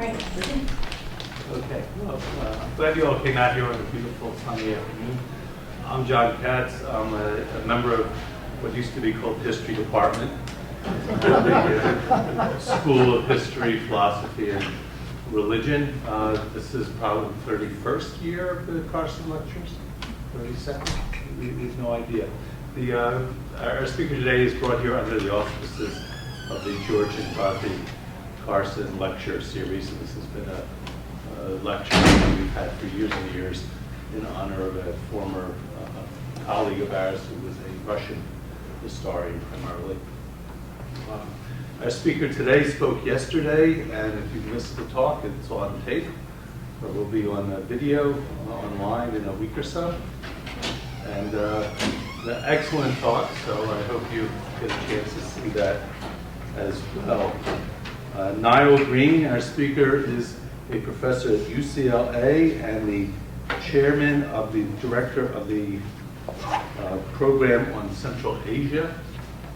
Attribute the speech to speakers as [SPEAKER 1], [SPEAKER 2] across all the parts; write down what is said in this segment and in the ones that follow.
[SPEAKER 1] right.
[SPEAKER 2] Okay, well, I'm glad you all came out here on a beautiful sunny afternoon. I'm John Katz. I'm a member of what used to be called History Department, the School of History, Philosophy, and Religion. This is probably the 31st year of the Carson Lectures, 32nd? We have no idea. Our speaker today is brought here under the auspices of the George and Dorothy Carson Lecture Series. And this has been a lecture that we've had for years and years in honor of a former colleague of ours who was a Russian historian primarily. Our speaker today spoke yesterday, and if you missed the talk, it's on tape, or will be on video online in a week or so. And an excellent talk, so I hope you get a chance to see that as well. Niall Green, our speaker, is a professor at UCLA and the chairman of the director of the program on Central Asia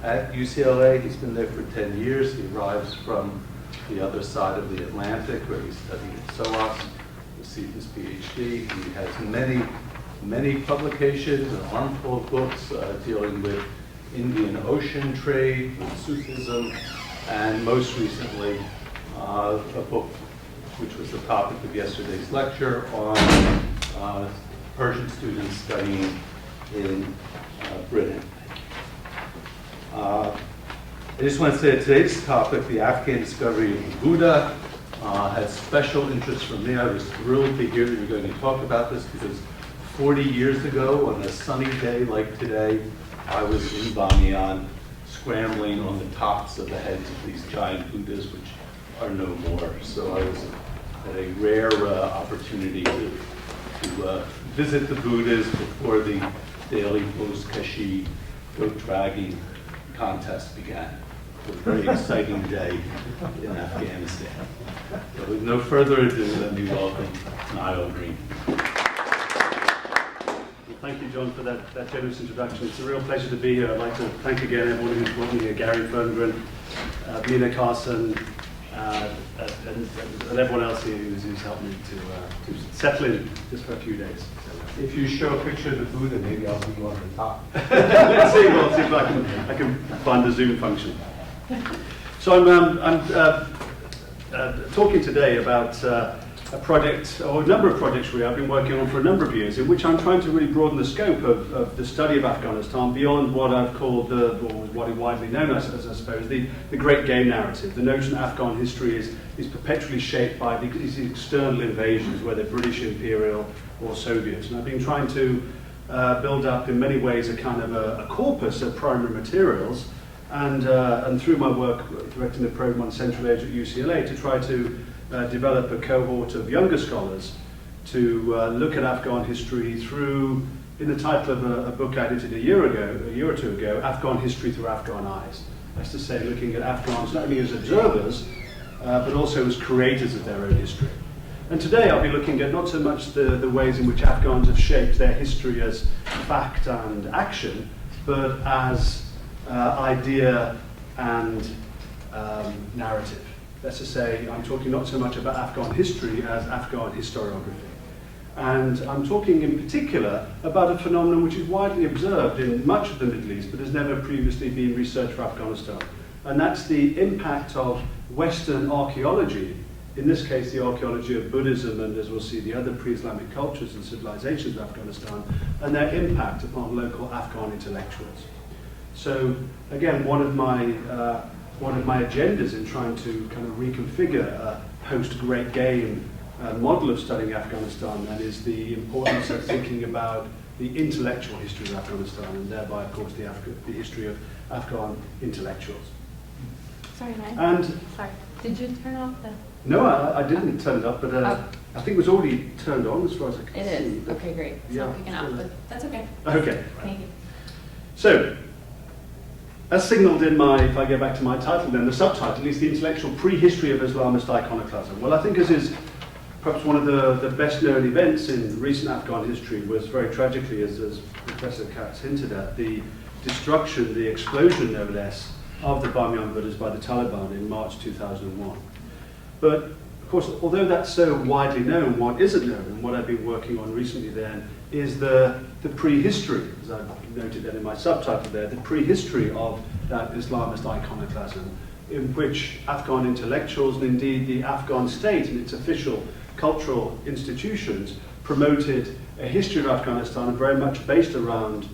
[SPEAKER 2] at UCLA. He's been there for 10 years. He arrives from the other side of the Atlantic, where he studied at SOAS, received his PhD. He has many publications, an armful of books dealing with Indian Ocean trade, with Sufism, and most recently a book which was the topic of yesterday's lecture on Persian students studying in Britain. I just want to say that today's topic, the Afghan discovery of the Buddha, has special interest for me. I was thrilled to hear that you're going to talk about this because 40 years ago, on a sunny day like today, I was in Bamiyan, scrambling on the tops of the heads of these giant Buddhas, which are no more. So I was at a rare opportunity to visit the Buddhas before the daily Postage goat dragging contest began. It was a very exciting day in Afghanistan. So with no further ado, let me welcome Niall Green.
[SPEAKER 3] Thank you, John, for that generous introduction. It's a real pleasure to be here. I'd like to thank again everyone who's brought me here, Gary Ferngren, Mina Carson, and everyone else here who's helped me to settle in just for a few days. So,
[SPEAKER 2] If you show a picture of the Buddha, maybe I'll see you on the top.
[SPEAKER 3] let's see if I can find the Zoom function. So I'm talking today about a project, or a number of projects really I've been working on for a number of years, in which I'm trying to really broaden the scope of the study of Afghanistan beyond what I've called or what is widely known as I suppose, the great game narrative. The notion that Afghan history is perpetually shaped by these external invasions, whether British, Imperial, or Soviet. And I've been trying to build up in many ways a kind of a corpus of primary materials, and through my work directing the program on Central Asia at UCLA to try to develop a cohort of younger scholars to look at Afghan history through, in the title of a book I edited a year or two ago, Afghan History Through Afghan Eyes. That's to say, looking at Afghans not only as observers, but also as creators of their own history. And today I'll be looking at not so much the ways in which Afghans have shaped their history as fact and action, but as idea and narrative. That's to say, I'm talking not so much about Afghan history as Afghan historiography. And I'm talking in particular about a phenomenon which is widely observed in much of the Middle East, but has never previously been researched for Afghanistan. And that's the impact of Western archaeology, in this case the archaeology of Buddhism and, as we'll see, the other pre-Islamic cultures and civilizations of Afghanistan, and their impact upon local Afghan intellectuals. So again, one of my agendas in trying to kind of reconfigure a post-Great Game model of studying Afghanistan, and is the importance of thinking about the intellectual history of Afghanistan, and thereby, of course, the history of Afghan intellectuals.
[SPEAKER 1] Sorry, Ryan.
[SPEAKER 3] And
[SPEAKER 1] sorry. Did you turn off the?
[SPEAKER 3] No, I didn't turn it up, but I think it was already turned on as far as I can see.
[SPEAKER 1] It is. Okay, great. It's
[SPEAKER 3] Yeah,
[SPEAKER 1] not picking up, but that's okay.
[SPEAKER 3] Okay.
[SPEAKER 1] Thank you.
[SPEAKER 3] So, as signalled in my, if I go back to my title then, the subtitle is The Intellectual Prehistory of Islamist Iconoclasm. Well, I think as is perhaps one of the best known events in recent Afghan history was very tragically, as Professor Katz hinted at, the destruction, the explosion no less, of the Bamiyan Buddhas by the Taliban in March 2001. But course, although that's so widely known, what isn't known, and what I've been working on recently then, is the prehistory, as I've noted that in my subtitle there, the prehistory of that Islamist iconoclasm, in which Afghan intellectuals, and indeed the Afghan state and its official cultural institutions, promoted a history of Afghanistan very much based around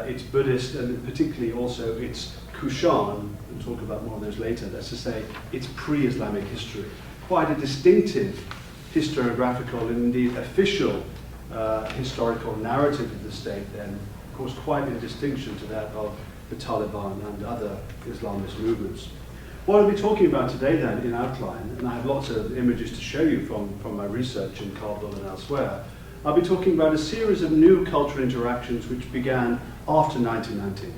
[SPEAKER 3] its Buddhist and particularly also its Kushan, we'll talk about more of those later, that's to say, its pre-Islamic history. Quite a distinctive historiographical and indeed official historical narrative of the state then, of course quite in distinction to that of the Taliban and other Islamist movements. What I'll be talking about today then in outline, and I have lots of images to show you from my research in Kabul and elsewhere, I'll be talking about a series of new cultural interactions which began after 1919.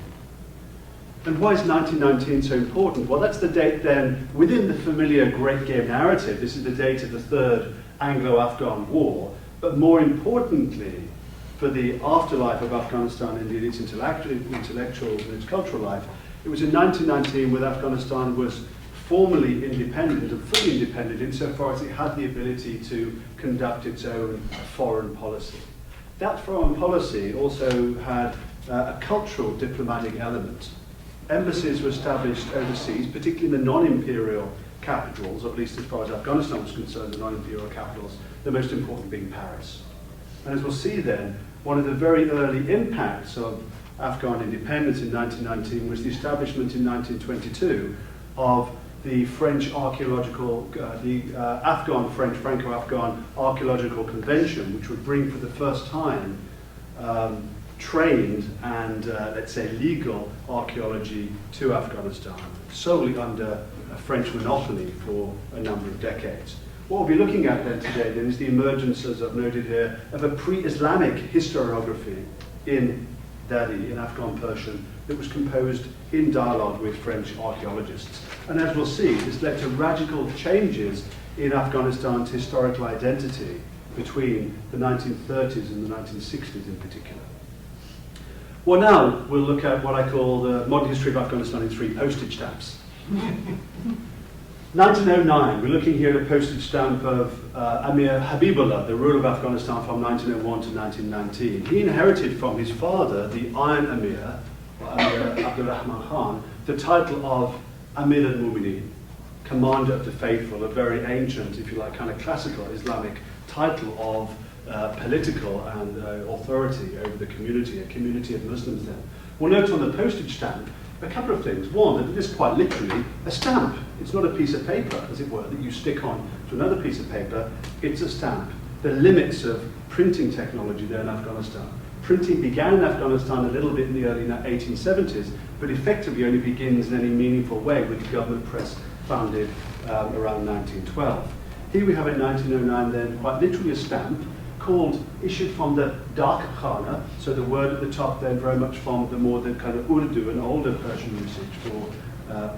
[SPEAKER 3] And why is 1919 so important? Well, that's the date then, within the familiar Great Game narrative, this is the date of the Third Anglo-Afghan War, but more importantly, for the afterlife of Afghanistan, indeed its intellectuals and its cultural life, it was in 1919 when Afghanistan was formally independent and fully independent insofar as it had the ability to conduct its own foreign policy. That foreign policy also had a cultural diplomatic element. Embassies were established overseas, particularly in the non-imperial capitals, or at least as far as Afghanistan was concerned, the non-imperial capitals, the most important being Paris. And as we'll see then, one of the very early impacts of Afghan independence in 1919 was the establishment in 1922 of the French archaeological, Afghan-French, Franco-Afghan Archaeological Convention, which would bring for the first time trained and, let's say, legal archaeology to Afghanistan, solely under a French monopoly for a number of decades. What we'll be looking at then today then is the emergence, as I've noted here, of a pre-Islamic historiography in Dari, in Afghan Persian, that was composed in dialogue with French archaeologists. And as we'll see, this led to radical changes in Afghanistan's historical identity between the 1930s and the 1960s in particular. Well, now we'll look at what I call the modern history of Afghanistan in 3 postage stamps. 1909, we're looking here at a postage stamp of Amir Habibullah, the ruler of Afghanistan from 1901 to 1919. He inherited from his father, the Iron Amir, Amir Abdul Rahman Khan, the title of Amir al-Mu'minin, Commander of the Faithful, a very ancient, if you like, kind of classical Islamic title of political and authority over the community, a community of Muslims then. We'll note on the postage stamp a couple of things. One, that it is quite literally a stamp. It's not a piece of paper, as it were, that you stick on to another piece of paper. It's a stamp. The limits of printing technology there in Afghanistan. Printing began in Afghanistan a little bit in the early 1870s, but effectively only begins in any meaningful way with the government press founded around 1912. Here we have in 1909 then quite literally a stamp issued from the Dak Khana, so the word at the top then very much from the kind of Urdu and older Persian usage for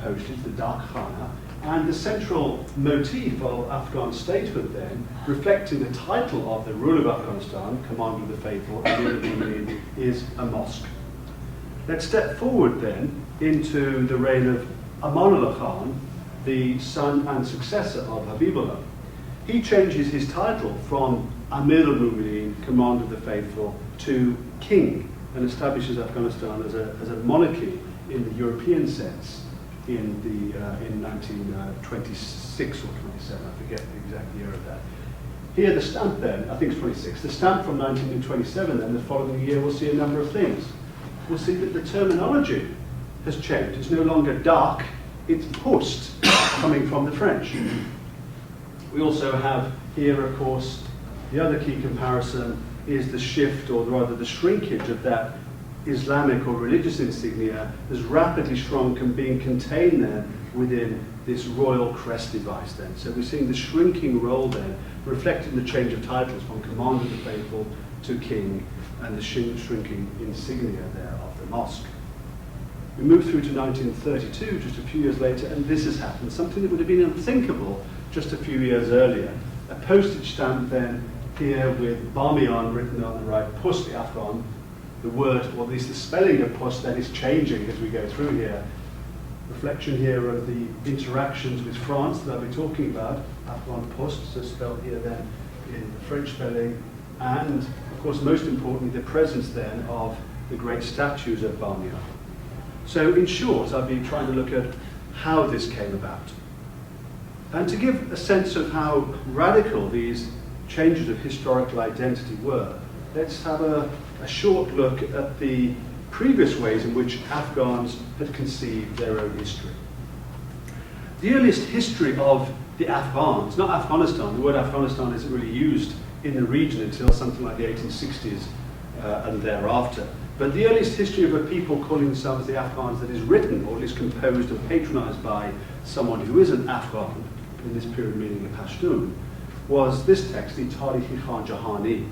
[SPEAKER 3] postage, the Dak Khana, and the central motif of Afghan statehood then, reflecting the title of the ruler of Afghanistan, Commander of the Faithful, is a mosque. Let's step forward then into the reign of Amanullah Khan, the son and successor of Habibullah. He changes his title from Amir al-Mu'minin, Commander of the Faithful, to King, and establishes Afghanistan as a monarchy in the European sense in 1926 or 27, I forget the exact year of that. Here the stamp then, I think it's 26, the stamp from 1927 then, the following year we'll see a number of things. We'll see that the terminology has changed. It's no longer dark, it's post, coming from the French. We also have here, of course, the other key comparison is the shift, or rather the shrinkage of that Islamic or religious insignia has rapidly shrunk and being contained then within this royal crest device then. So we're seeing the shrinking role then, reflecting the change of titles from Commander of the Faithful to King, and the shrinking insignia there of the mosque. We move through to 1932, just a few years later, and this has happened, something that would have been unthinkable just a few years earlier. A postage stamp then here with Bamiyan written on the right, Postage Afghan, the word, or at least the spelling of Post then is changing as we go through here. reflection here of the interactions with France that I'll be talking about, Afghan Post, so spelled here then in the French spelling, and of course most importantly the presence then of the great statues of Bamiyan. So in short, I've been trying to look at how this came about. And to give a sense of how radical these changes of historical identity were, let's have a short look at the previous ways in which Afghans had conceived their own history. The earliest history of the Afghans, not Afghanistan, the word Afghanistan isn't really used in the region until something like the 1860s and thereafter. But the earliest history of a people calling themselves the Afghans that is written, or at least composed and patronized by someone who is an Afghan, in this period meaning a Pashtun, was this text, the Tarikh-i Jahani,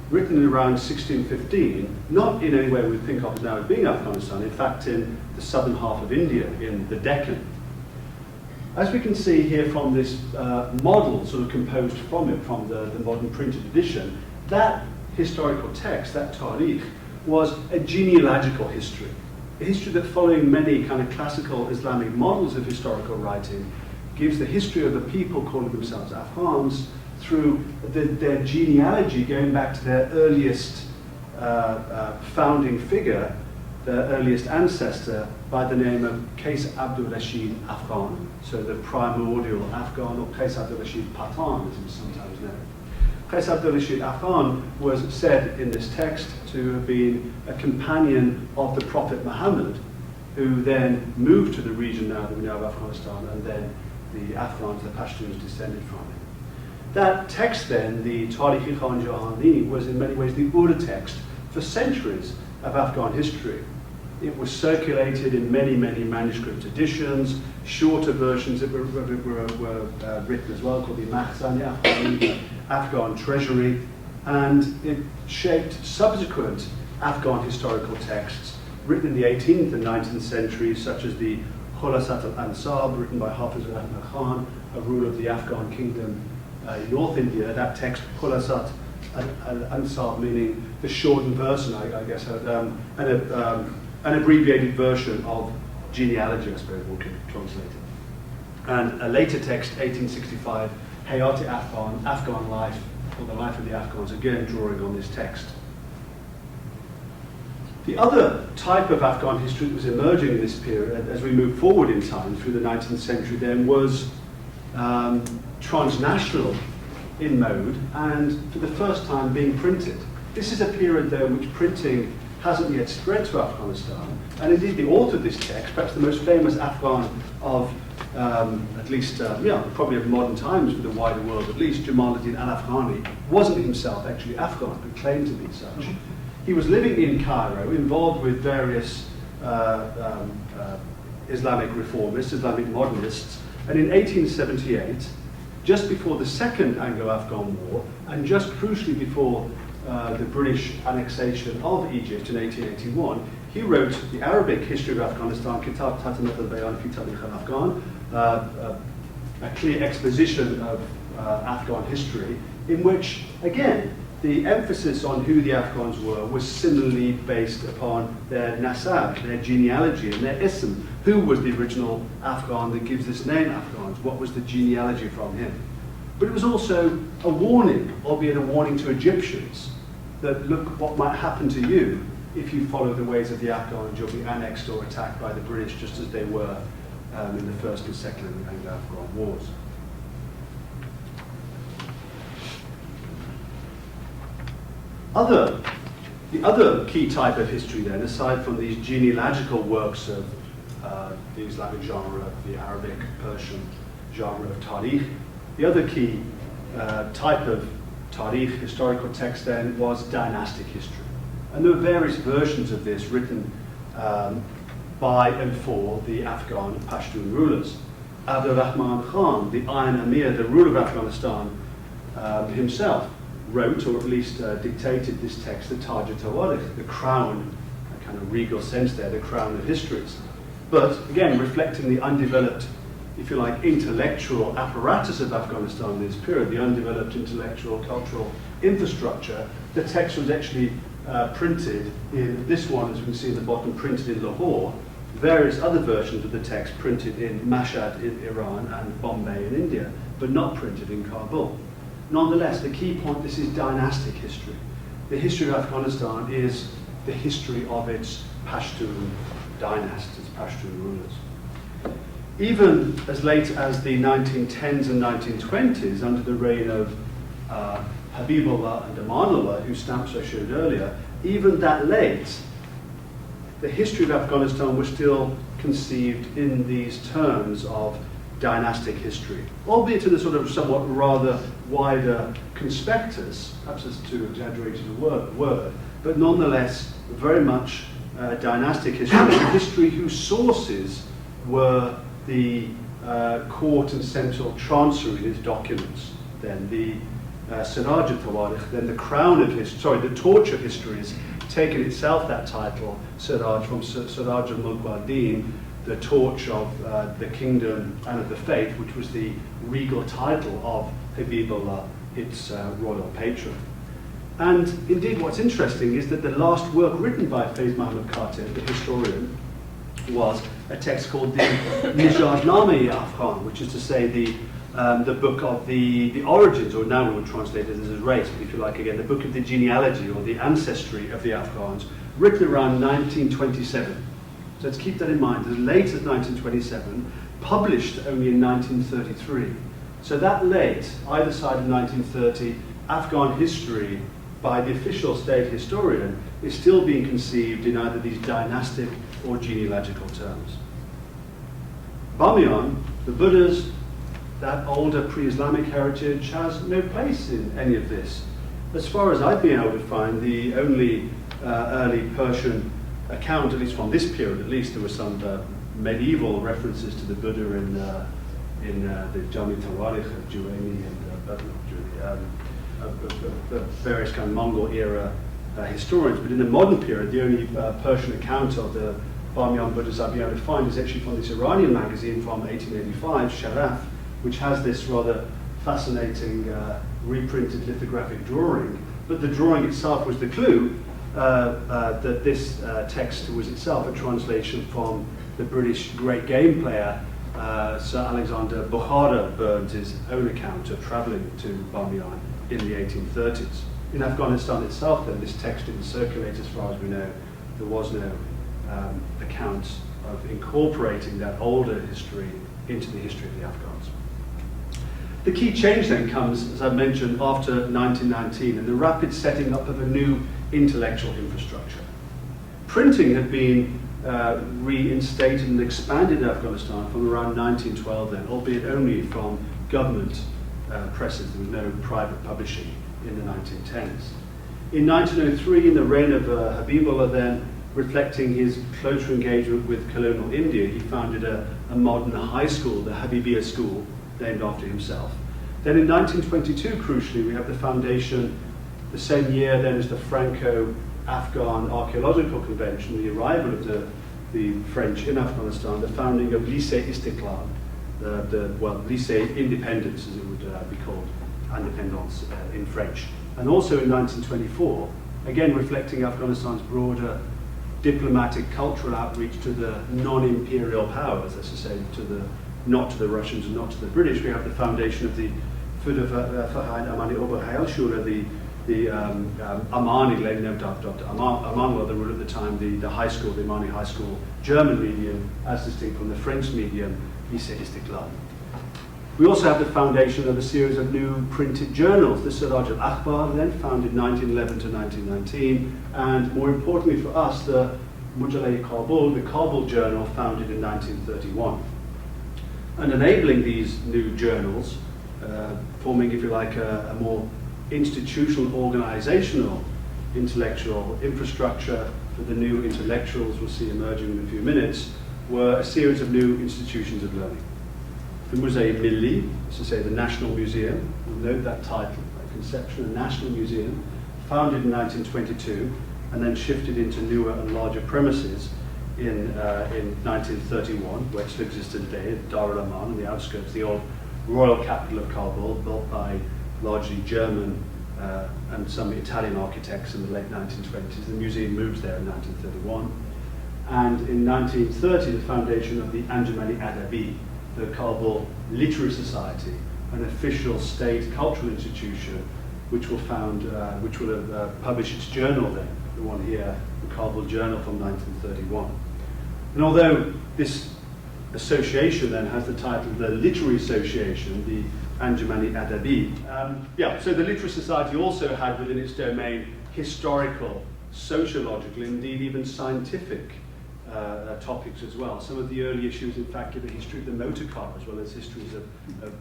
[SPEAKER 3] written around 1615, not in any way we think of now as being Afghanistan, in fact in the southern half of India, in the Deccan. As we can see here from this model sort of composed from it, from the modern printed edition, that historical text, that Tarikh, was a genealogical history. A history that, following many kind of classical Islamic models of historical writing, gives the history of the people calling themselves Afghans through their genealogy going back to their earliest founding figure, their earliest ancestor, by the name of Qais Abdul Rashid Afghan, so the primordial Afghan, or Qais Abdul Rashid Pathan, as it's sometimes known. Qais Abdul Rashid Afghan was said in this text to have been a companion of the Prophet Muhammad, who then moved to the region now that we know of Afghanistan, and then the Afghans, the Pashtuns, descended from him. That text then, the Tarikh-i Jahani, was in many ways the Urdu text for centuries of Afghan history. It was circulated in many, many manuscript editions, shorter versions that were written as well, called the Mahzan-i Afghani, Afghan Treasury, and it shaped subsequent Afghan historical texts written in the 18th and 19th centuries, such as the Khulasat al-Ansab, written by Hafiz al-Ahmad Khan, a ruler of the Afghan kingdom in North India. That text, Khulasat al-Ansab, meaning the shortened version, I guess, an abbreviated version of genealogy, I suppose we could translate it. And a later text, 1865, Hayat-i Afghan, Afghan Life, or the Life of the Afghans, again drawing on this text. The other type of Afghan history that was emerging in this period, as we move forward in time through the 19th century then, was transnational in mode, and for the first time being printed. This is a period though in which printing hasn't yet spread to Afghanistan, and indeed the author of this text, perhaps the most famous Afghan of at least, probably of modern times for the wider world at least, Jamaluddin al-Afghani, wasn't himself actually Afghan, but claimed to be such. He was living in Cairo, involved with various Islamic reformists, Islamic modernists, and in 1878, just before the Second Anglo-Afghan War, and just crucially before the British annexation of Egypt in 1881, he wrote the Arabic history of Afghanistan, Kitab Tatamat al-Bayan fi Tarikh al-Afghan, a clear exposition of Afghan history, in which, again, the emphasis on who the Afghans were was similarly based upon their nasab, their genealogy, and their ism. Who was the original Afghan that gives this name Afghans? What was the genealogy from him? But it was also a warning, albeit a warning to Egyptians, that look what might happen to you if you follow the ways of the Afghans. You'll be annexed or attacked by the British, just as they were in the First and Second Anglo-Afghan Wars. The other key type of history then, aside from these genealogical works of the Islamic genre, the Arabic, Persian genre of Tarikh, the other key type of Tarikh, historical text then, was dynastic history. And there are various versions of this written by and for the Afghan Pashtun rulers. Abdul Rahman Khan, the Iron Emir, the ruler of Afghanistan himself, wrote, or at least dictated this text, the al-Tawarikh, the crown, a kind of regal sense there, the crown of histories. But again, reflecting the undeveloped, if you like, intellectual apparatus of Afghanistan in this period, the undeveloped intellectual, cultural infrastructure, the text was actually printed in this one, as we can see in the bottom, printed in Lahore, various other versions of the text printed in Mashhad in Iran and Bombay in India, but not printed in Kabul. Nonetheless, the key point, this is dynastic history. The history of Afghanistan is the history of its Pashtun dynasties, its Pashtun rulers. Even as late as the 1910s and 1920s, under the reign of Habibullah and Amanullah, whose stamps I showed earlier, even that late, the history of Afghanistan was still conceived in these terms of dynastic history, albeit in a sort of somewhat rather wider conspectus, perhaps it's too exaggerated a word, but nonetheless very much dynastic history, a history whose sources were the court and central chancery in its documents, then the Siraj al-Tawarikh, then the crown of history, sorry, the torch of history has taken itself that title, Siraj, from Siraj al-Mulk wal-Din, the torch of the kingdom and of the faith, which was the regal title of Habibullah, its royal patron. And indeed what's interesting is that the last work written by Faiz Muhammad Khatib, the historian, was a text called the Nationalism Afghan, which is to say the book of the origins, or now we would translate it as a race, but if you like again, the book of the genealogy or the ancestry of the Afghans, written around 1927. So let's keep that in mind, as late as 1927, published only in 1933. So that late, either side of 1930, Afghan history by the official state historian is still being conceived in either these dynastic or genealogical terms. Bamiyan, the Buddhas, that older pre-Islamic heritage has no place in any of this. As far as I've been able to find, the only early Persian account, at least from this period, at least there were some medieval references to the Buddha in the al-Tawarikh of Jahani and various kind of Mongol era historians. But in the modern period, the only Persian account of the Bamiyan Buddhas I've been able to find is actually from this Iranian magazine from 1885, Sharaf, which has this rather fascinating reprinted lithographic drawing. But the drawing itself was the clue that this text was itself a translation from the British great game player Sir Alexander Bukhara Burns' own account of travelling to Bamiyan in the 1830s. In Afghanistan itself, then, this text didn't circulate as far as we know. There was no account of incorporating that older history into the history of the Afghans. The key change then comes, as I mentioned, after 1919 and the rapid setting up of a new intellectual infrastructure. Printing had been reinstated and expanded in Afghanistan from around 1912 then, albeit only from government presses. There was no private publishing in the 1910s. In 1903, in the reign of Habibullah then, reflecting his closer engagement with colonial India, he founded a modern high school, the Habibullah School, named after himself. Then in 1922, crucially, we have the foundation, the same year then as the Franco-Afghan Archaeological Convention, the arrival of the French in Afghanistan, the founding of Lycée Istiqlal, Lycée Independence, as it would be called, Independence in French. And also in 1924, again reflecting Afghanistan's broader diplomatic, cultural outreach to the non-imperial powers, that's to say, not to the Russians and not to the British. We have the foundation of the Fahad Amani Oberheilschule, the Amani, later named after Amanullah, the ruler at the time, the high school, the Amani high school, German medium, as distinct from the French medium, Lycée Istiqlal. We also have the foundation of a series of new printed journals, the Siraj al-Akhbar, then founded 1911 to 1919, and more importantly for us, the Mujalla-i Kabul, the Kabul Journal, founded in 1931. And enabling these new journals, forming, if you like, a more institutional, organizational, intellectual infrastructure for the new intellectuals we'll see emerging in a few minutes, were a series of new institutions of learning. The Musée Milli, as to say the National Museum, we'll note that title, that conception, a National Museum, founded in 1922, and then shifted into newer and larger premises in 1931, where it still exists today, at Dar al-Aman, on the outskirts, the old royal capital of Kabul, built by largely German and some Italian architects in the late 1920s. The museum moves there in 1931. and in 1930 the foundation of the Anjuman-i Adabi-yi, the Kabul Literary Society, an official state cultural institution which will have published its journal then, the one here, the Kabul Journal from 1931. And although this association then has the title of the Literary Association, the Anjuman-i Adabi. So the Literary Society also had within its domain historical, sociological, indeed even scientific topics as well. Some of the early issues, in fact, give a history of the motor car as well as histories of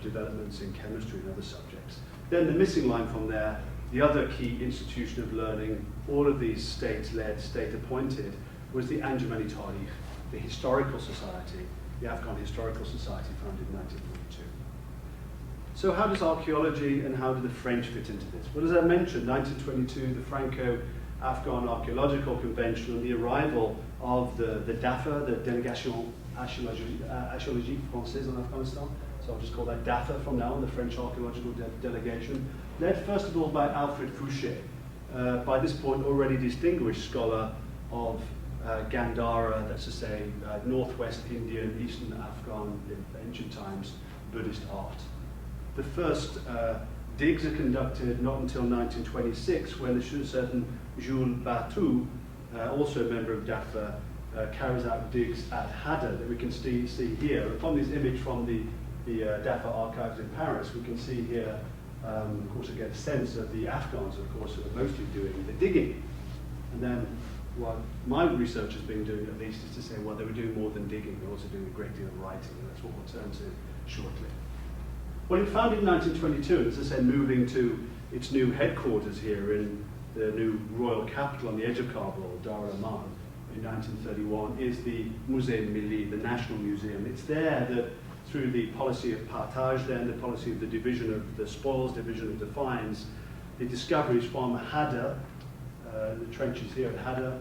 [SPEAKER 3] developments in chemistry and other subjects. Then the missing line from there, the other key institution of learning, all of these state-led, state-appointed, was the Anjuman-i Tarikh, the historical society, the Afghan Historical Society, founded in 1942. So how does archaeology and how do the French fit into this? Well, as I mentioned, 1922, the Franco-Afghan Archaeological Convention, and the arrival of the DAFA, the Délégation Archéologique Française en Afghanistan, so I'll just call that DAFA from now on, the French Archaeological Delegation, led first of all by Alfred Fouché, by this point already distinguished scholar of Gandhara, that's to say northwest Indian, eastern Afghan, in ancient times, Buddhist art. The first digs are conducted not until 1926, when a certain Jules Batu, also a member of DAFA, carries out digs at Hada that we can see here. From this image from the DAFA archives in Paris, we can see here, of course, I get a sense of the Afghans, of course, who are mostly doing the digging. And then what my research has been doing, at least, is to say, well, they were doing more than digging, they were also doing a great deal of writing, and that's what we'll turn to shortly. Well, it founded in 1922, and as I said, moving to its new headquarters here in the new royal capital on the edge of Kabul, Dar Aman, in 1931, is the Musée Milli, the National Museum. It's there that through the policy of partage then, the policy of the division of the spoils, division of the finds, the discoveries from Hada, the trenches here at Hada,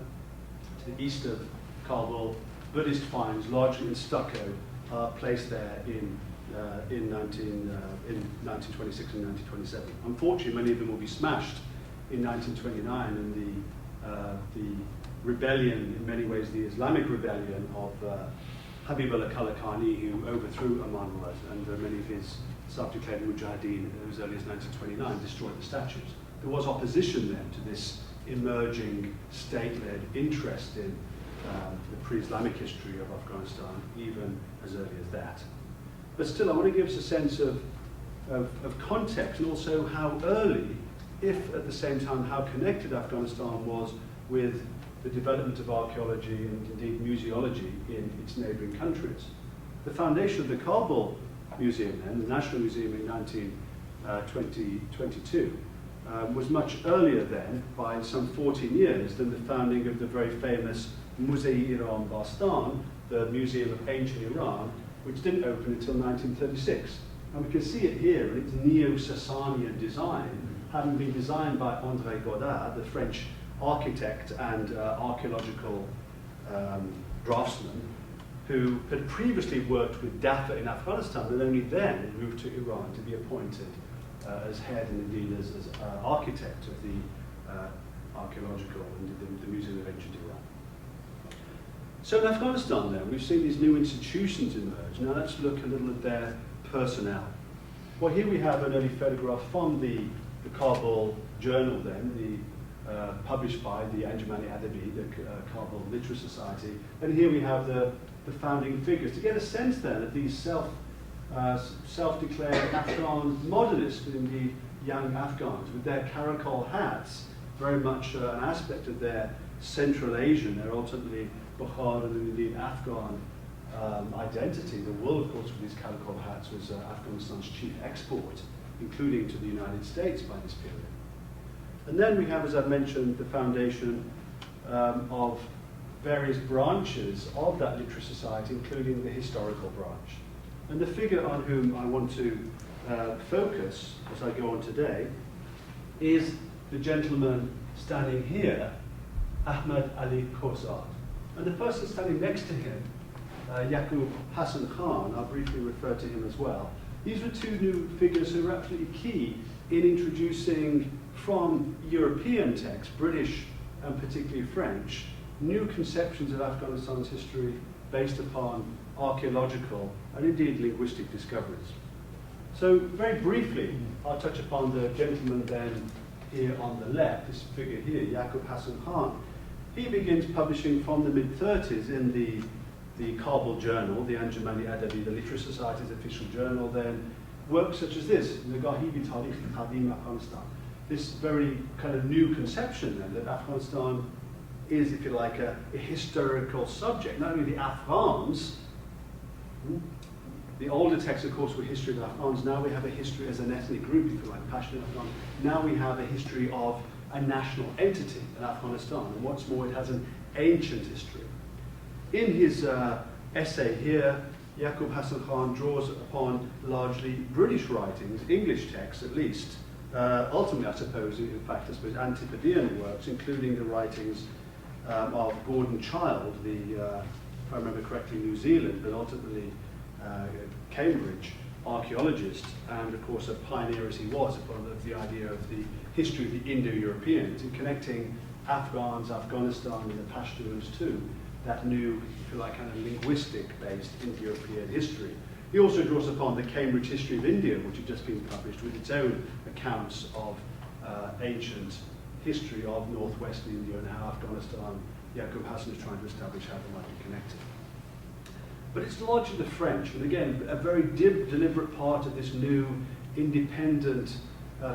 [SPEAKER 3] to the east of Kabul, Buddhist finds, largely in stucco, are placed there in 1926 and 1927. Unfortunately, many of them will be smashed in 1929, and the rebellion, in many ways the Islamic rebellion of Habibullah who overthrew Amanullah and many of his self-declared mujahideen as early as 1929, destroyed the statues. There was opposition then to this emerging state-led interest in the pre-Islamic history of Afghanistan, even as early as that. But still, I want to give us a sense of context, and also how early, if at the same time how connected Afghanistan was with the development of archaeology and indeed museology in its neighboring countries. The foundation of the Kabul Museum then, the National Museum in 1922, was much earlier then, by some 14 years, than the founding of the very famous Musée-i-Iran Bastan, the Museum of Ancient Iran, which didn't open until 1936. And we can see it here in its neo-Sasanian design, having been designed by André Godard, the French architect and archaeological draftsman, who had previously worked with DAFA in Afghanistan and only then moved to Iran to be appointed as head and indeed as architect of the archaeological and the Museum of Ancient Iran. So in Afghanistan then, we've seen these new institutions emerge. Now let's look a little at their personnel. Well, here we have an early photograph from the Kabul Journal then, published by the Anjuman-i Adabi, the Kabul Literary Society. And here we have the founding figures, to get a sense then of these self-declared Afghan modernists, and indeed young Afghans, with their karakol hats, very much an aspect of their Central Asian, their ultimately Bukharan and indeed Afghan identity. The wool, of course, with these karakol hats was Afghanistan's chief export, including to the United States by this period. And then we have, as I've mentioned, the foundation of various branches of that literary society, including the historical branch. And the figure on whom I want to focus as I go on today is the gentleman standing here, Ahmad Ali Kozad. And the person standing next to him, Yaqub Hassan Khan, I'll briefly refer to him as well. These were two new figures who were absolutely key in introducing from European texts, British and particularly French, new conceptions of Afghanistan's history based upon archaeological and indeed linguistic discoveries. So very briefly, I'll touch upon the gentleman then here on the left, this figure here, Yaqub Hassan Khan. He begins publishing from the mid-30s in the Kabul journal, the Anjuman-i Adabi-yi, the Literary Society's official journal, then works such as this, Tarikh-i Afghanistan. This very kind of new conception then that Afghanistan is, if you like, a historical subject. Not only the Afghans, the older texts, of course, were history of the Afghans. Now we have a history as an ethnic group, if you like, Pashtun Afghan. Now we have a history of a national entity in Afghanistan. And what's more, it has an ancient history. In his essay here, Yaqub Hassan Khan draws upon largely British writings, English texts at least, ultimately, I suppose, Antipodean works, including the writings of Gordon Childe, the, if I remember correctly, New Zealand, but ultimately Cambridge archaeologist, and of course a pioneer as he was of the idea of the history of the Indo-Europeans in connecting Afghans, Afghanistan, and the Pashtuns to that new, if you like, kind of linguistic-based Indo-European history. He also draws upon the Cambridge History of India, which had just been published with its own accounts of ancient history of northwestern India and how Afghanistan, Yaqub Hassan is trying to establish how they might be connected. But it's largely the French, and again, a very deliberate part of this new independent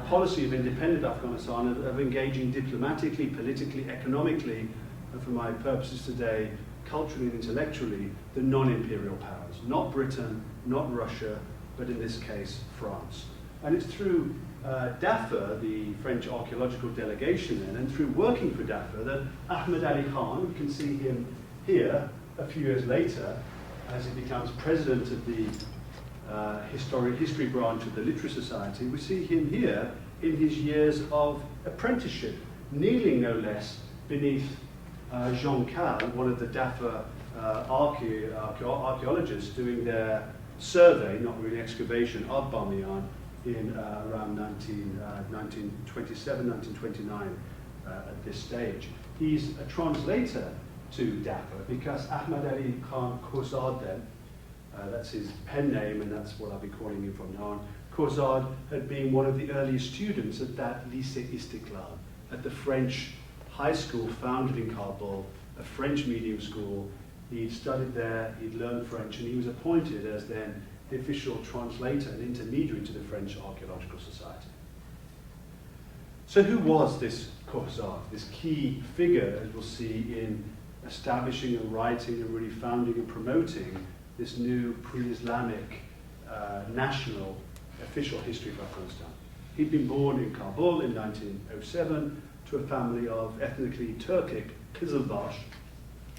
[SPEAKER 3] policy of independent Afghanistan, of engaging diplomatically, politically, economically, and for my purposes today, culturally and intellectually, the non-imperial powers. Not Britain, not Russia, but in this case, France. And it's through DAFA, the French archaeological delegation then, and through working for DAFA, that Ahmed Ali Khan, you can see him here a few years later, as he becomes president of the history branch of the Literary Society, we see him here in his years of apprenticeship, kneeling no less beneath Jean Cal, one of the DAFA archaeologists doing their survey, not really excavation, of Bamiyan in around 1927, 1929 at this stage. He's a translator to DAFA because Ahmad Ali Khan Khozad then, that's his pen name and that's what I'll be calling him from now on, Khozad had been one of the earliest students at that Lycée Istiklal, at the French high school founded in Kabul, a French medium school. He'd studied there, he'd learned French, and he was appointed as then the official translator and intermediary to the French Archaeological Society. So who was this Khozad, this key figure, as we'll see, in establishing and writing and really founding and promoting this new pre-Islamic national official history of Afghanistan? He'd been born in Kabul in 1907 to a family of ethnically Turkic Qizilbash,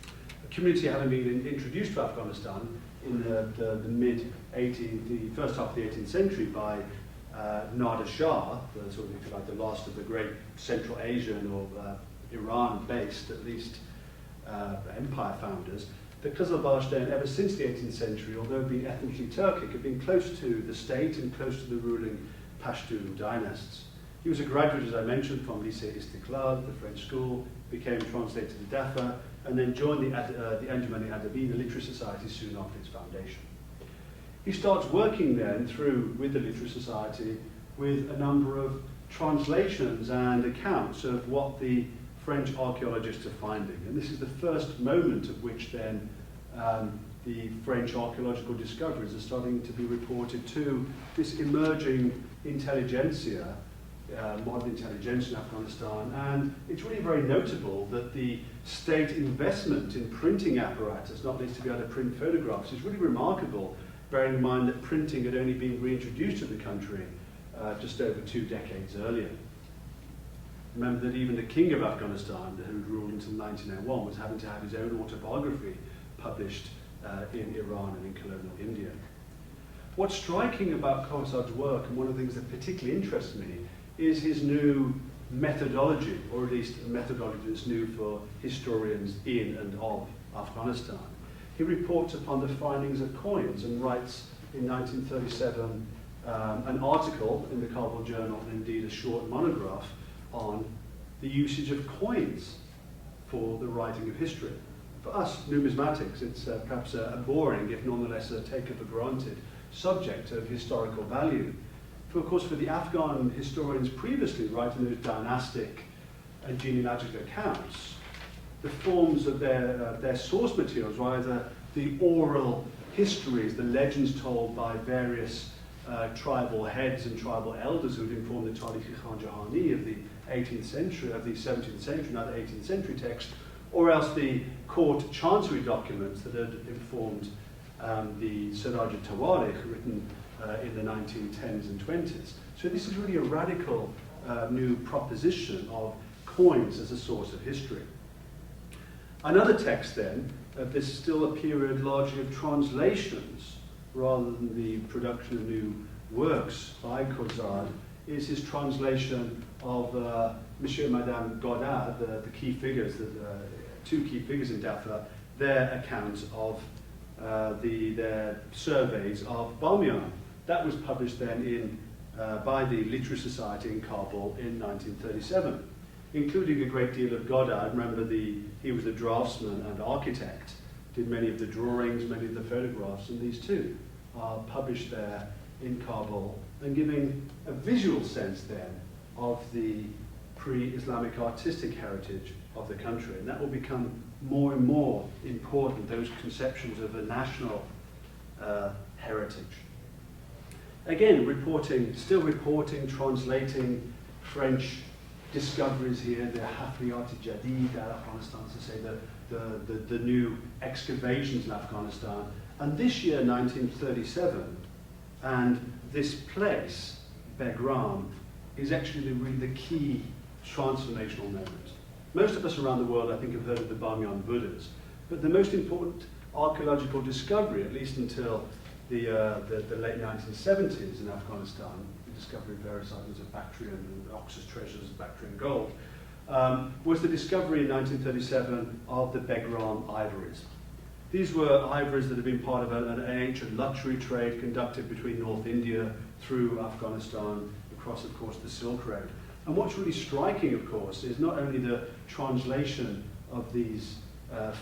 [SPEAKER 3] a community having been introduced to Afghanistan in the first half of the 18th century by Nader Shah, the sort of, if you like, the last of the great Central Asian or Iran-based, at least, empire founders. The Qizilbash then, ever since the 18th century, although being ethnically Turkic, have been close to the state and close to the ruling Pashtun dynasts. He was a graduate, as I mentioned, from Lycée Istiklal, the French school, became translated to DAFA, and then joined the Anjuman-i Adabi-yi, the Literary Society, soon after its foundation. He starts working then with the Literary Society with a number of translations and accounts of what the French archaeologists are finding. And this is the first moment at which then the French archaeological discoveries are starting to be reported to this emerging intelligentsia, modern intelligentsia in Afghanistan. And it's really very notable that the state investment in printing apparatus, not least to be able to print photographs, is really remarkable, bearing in mind that printing had only been reintroduced to the country just over 2 decades earlier. Remember that even the king of Afghanistan, who ruled until 1901, was having to have his own autobiography published in Iran and in colonial India. What's striking about Khozad's work, and one of the things that particularly interests me, is his new methodology, or at least a methodology that's new for historians in and of Afghanistan. He reports upon the findings of coins and writes in 1937 an article in the Kabul Journal, and indeed a short monograph on the usage of coins for the writing of history. For us numismatics, it's perhaps a boring, if nonetheless a take-for-granted subject of historical value. Of course, for the Afghan historians previously writing those dynastic and genealogical accounts, the forms of their source materials were either the oral histories, the legends told by various tribal heads and tribal elders who had informed the Tarikh-i Jahani of the 18th century, of the 17th century, and other 18th century texts, or else the court chancery documents that had informed the al-Tawarikh, written in the 1910s and 20s. So this is really a radical new proposition of coins as a source of history. Another text then, this is still a period largely of translations rather than the production of new works by Cozard, is his translation of Monsieur and Madame Godard, the key figures, two key figures in Dhofar, their accounts of their surveys of Bamiyan. That was published then by the Literary Society in Kabul in 1937, including a great deal of Godard. Remember, he was the draftsman and architect, did many of the drawings, many of the photographs, and these too are published there in Kabul, and giving a visual sense then of the pre-Islamic artistic heritage of the country. And that will become more and more important, those conceptions of a national heritage. Again, still reporting, translating French discoveries here, the Hafriyat Jadid al Afghanistan, to say the new excavations in Afghanistan. And this year, 1937, and this place, Begram, is actually really the key transformational moment. Most of us around the world, I think, have heard of the Bamiyan Buddhas, but the most important archaeological discovery, at least until the late 1970s in Afghanistan, the discovery of various items of Bactrian and Oxus treasures of Bactrian gold, was the discovery in 1937 of the Begram ivories. These were ivories that had been part of an ancient luxury trade conducted between North India through Afghanistan, across, of course, the Silk Road. And what's really striking, of course, is not only the translation of these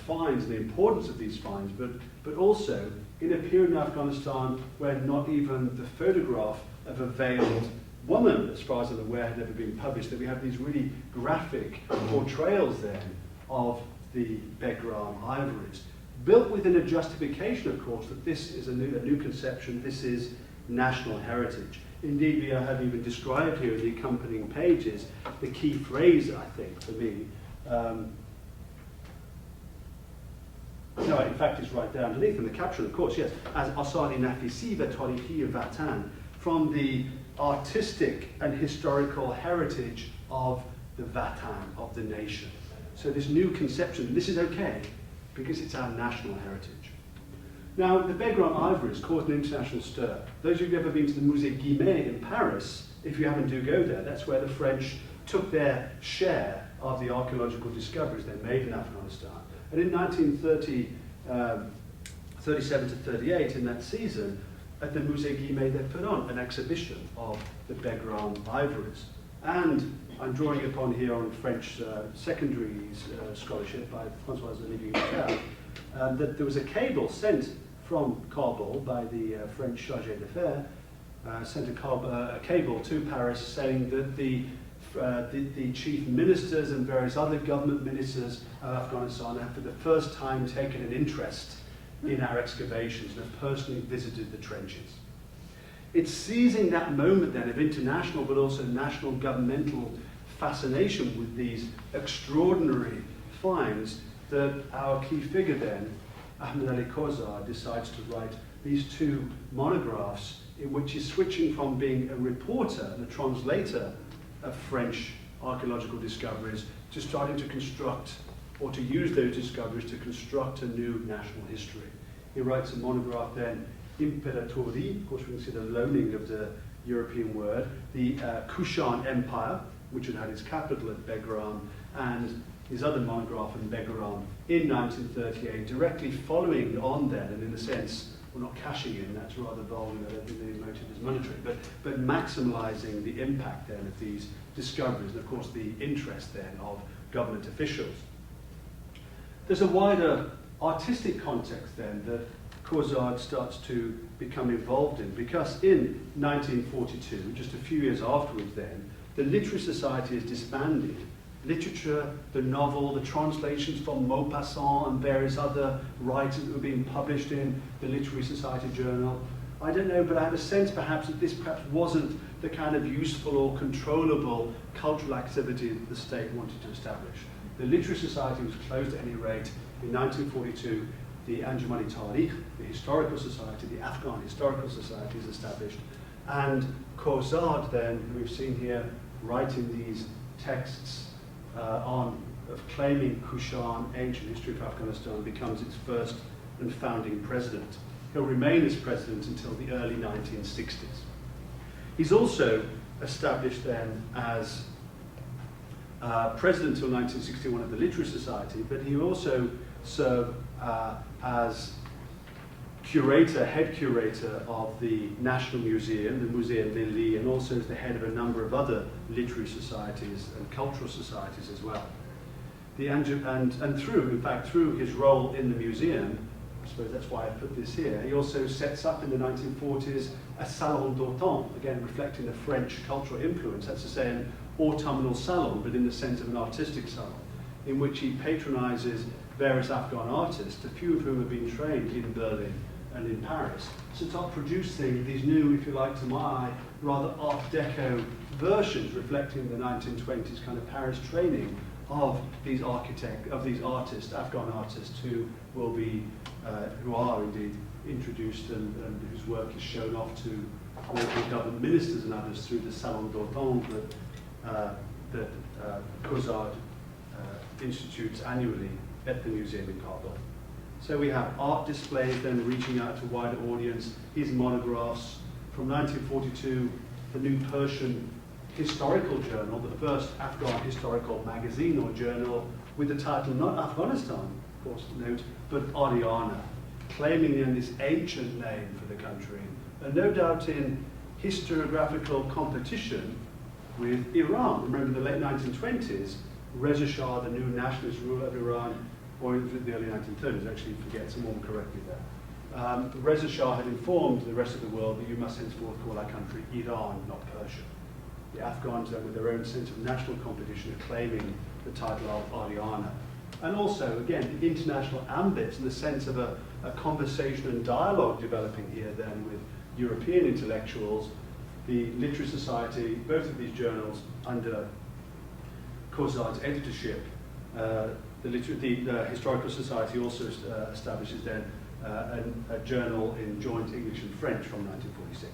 [SPEAKER 3] finds and the importance of these finds, but also in a period in Afghanistan where not even the photograph of a veiled woman, as far as I'm aware, had ever been published, that we have these really graphic portrayals then of the Begram ivories, built within a justification, of course, that this is a new conception, this is national heritage. Indeed, we have even described here in the accompanying pages the key phrase, I think, for me. No, in fact, it's right there underneath in the caption, of course, yes, as Asari Nafisi ve Tarikh-i Vatan, from the artistic and historical heritage of the Vatan, of the nation. So this new conception, this is okay, because it's our national heritage. Now, the Begram ivories caused an international stir. Those of you who have ever been to the Musée Guimet in Paris, if you happen to go there, that's where the French took their share of the archaeological discoveries they made in Afghanistan. And in 1937 to 38, in that season, at the Musée Guimet, they put on an exhibition of the Begram ivories. And I'm drawing upon here on French secondary scholarship by François-Olivier Michel, that there was a cable sent from Kabul by the French chargé d'affaires, sent a cable to Paris saying that the chief ministers and various other government ministers of Afghanistan have for the first time taken an interest in our excavations and have personally visited the trenches. It's seizing that moment then of international but also national governmental fascination with these extraordinary finds that our key figure then, Ahmed Ali Kozar, decides to write these two monographs in which he's switching from being a reporter and a translator of French archaeological discoveries to starting to construct or to use those discoveries to construct a new national history. He writes a monograph then, Imperatori, of course we can see the loaning of the European word, the Kushan Empire, which had had its capital at Begram, and his other monograph on Begram in 1938, directly following on then, and in a sense, well, not cashing in, that's rather bold, I don't think the motive is monetary, but maximizing the impact then of these discoveries, and of course the interest then of government officials. There's a wider artistic context then that Khozad starts to become involved in, because in 1942, just a few years afterwards then, the Literary Society is disbanded. Literature, the novel, the translations from Maupassant and various other writers that were being published in the Literary Society Journal. I don't know, but I have a sense perhaps that this perhaps wasn't the kind of useful or controllable cultural activity that the state wanted to establish. The Literary Society was closed at any rate. In 1942, the Anjuman-i Tarikh, the Historical Society, the Afghan Historical Society is established. And Khozad then, who we've seen here, writing these texts of claiming Kushan, ancient history of Afghanistan, becomes its first and founding president. He'll remain as president until the early 1960s. He's also established then as president until 1961 of the Literary Society, but he also served as curator, head curator of the National Museum, the Musée Milli, and also as the head of a number of other literary societies and cultural societies as well. Through his role in the museum, I suppose that's why I put this here, he also sets up in the 1940s a salon d'automne, again reflecting the French cultural influence. That's to say an autumnal salon, but in the sense of an artistic salon, in which he patronizes various Afghan artists, a few of whom have been trained in Berlin and in Paris, to start producing these new, if you like, to my eye, rather Art Deco versions reflecting the 1920s kind of Paris training of these artists, Afghan artists, who are indeed introduced and whose work is shown off to local government ministers and others through the Salon d'Automne that Khozad institutes annually at the museum in Kabul. So we have art displays then reaching out to a wider audience, his monographs. From 1942, the New Persian Historical Journal, the first Afghan historical magazine or journal, with the title not Afghanistan, of course, note, but Aryana, claiming then this ancient name for the country, and no doubt in historiographical competition with Iran. Remember, in the late 1920s, Reza Shah, the new nationalist ruler of Iran, or in the early 1930s, actually forget some more correctly there. Reza Shah had informed the rest of the world that you must henceforth call our country Iran, not Persia. The Afghans then, with their own sense of national competition, are claiming the title of Aryana. And also, again, the international ambit in the sense of a conversation and dialogue developing here then with European intellectuals, the Literary Society, both of these journals under Khozad's editorship. The Historical Society also establishes then a journal in joint English and French from 1946.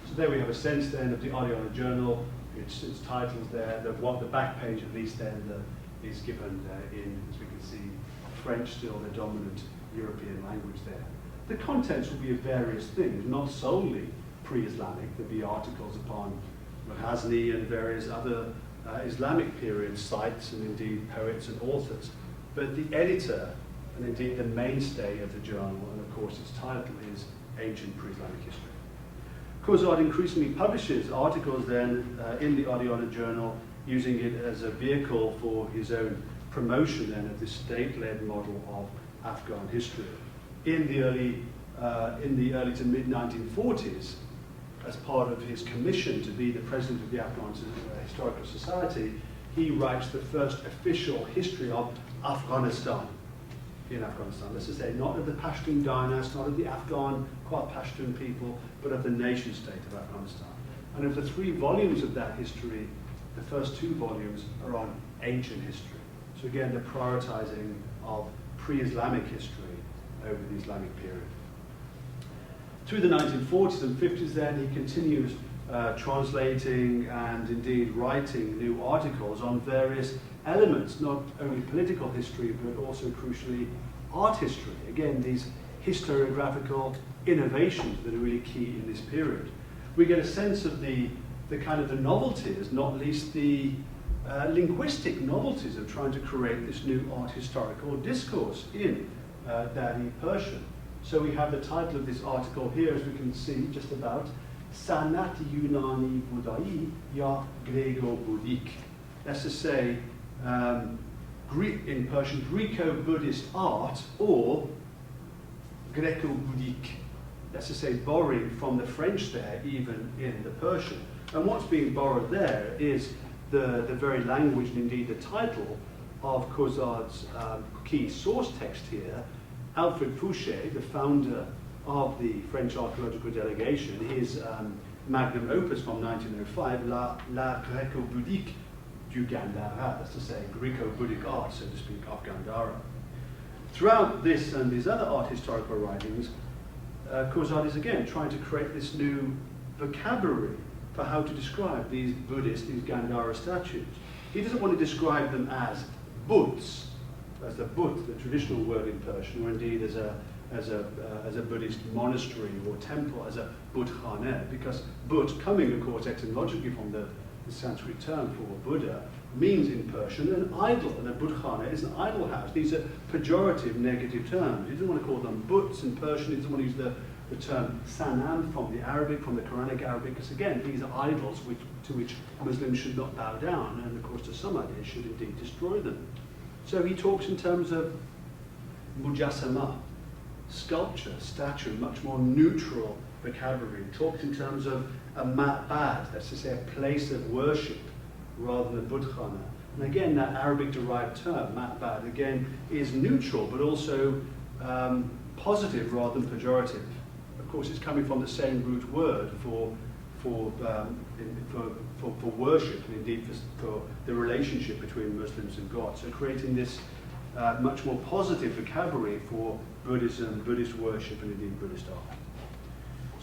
[SPEAKER 3] So there we have a sense then of the Aryana Journal, its titles there, the back page at least then is given in, as we can see, French still the dominant European language there. The contents will be of various things, not solely pre-Islamic. There'll be articles upon Ghazni and various other Islamic period sites and indeed poets and authors. But the editor, and indeed the mainstay of the journal, and of course its title is Ancient Pre-Islamic History. Khozad increasingly publishes articles then in the Aryana Journal, using it as a vehicle for his own promotion then of this state-led model of Afghan history. In the early to mid-1940s, as part of his commission to be the president of the Afghan Historical Society, he writes the first official history of Afghanistan in Afghanistan. This is not of the Pashtun dynasty, not of the Afghan Pashtun people, but of the nation state of Afghanistan. And of the 3 volumes of that history, the first 2 volumes are on ancient history. So again, the prioritizing of pre-Islamic history over the Islamic period. Through the 1940s and 50s then, he continues translating and indeed writing new articles on various elements, not only political history, but also crucially art history. Again, these historiographical innovations that are really key in this period. We get a sense of the kind of the novelties, not least the linguistic novelties of trying to create this new art historical discourse in Dari Persian. So we have the title of this article here, as we can see, just about Sanat Yunanu-Budda'i ya Grego-Buddhic. That's to say, in Persian, Greco-Buddhist art or Greco-Buddhic. That's to say, borrowing from the French there, even in the Persian. And what's being borrowed there is the very language and indeed the title of Caussard's key source text here. Alfred Fouché, the founder of the French archaeological delegation, his magnum opus from 1905, La Greco-Buddhique du Gandhara, that's to say, Greco-Buddhic art, so to speak, of Gandhara. Throughout this and these other art historical writings, Caussard is again trying to create this new vocabulary for how to describe these Buddhist, these Gandhara statues. He doesn't want to describe them as Buddhs, as the Buddh, the traditional word in Persian, or indeed as a Buddhist monastery or temple, as a butt-shikan, because butt, coming of course etymologically from the Sanskrit term for Buddha, means in Persian an idol, and a butt-shikan is an idol house. These are pejorative, negative terms. He doesn't want to call them butts in Persian. He doesn't want to use the term sanam from the Arabic, from the Quranic Arabic, because again, these are idols to which Muslims should not bow down, and of course to some ideas should indeed destroy them. So he talks in terms of mujassama, sculpture, statue, much more neutral vocabulary. He talks in terms of a ma'bad, that's to say a place of worship, rather than a butt-shikan. And again, that Arabic-derived term, ma'bad, again, is neutral, but also positive rather than pejorative. Of course, it's coming from the same root word for worship, and indeed for the relationship between Muslims and God. So creating this much more positive vocabulary for Buddhism, Buddhist worship, and indeed Buddhist art.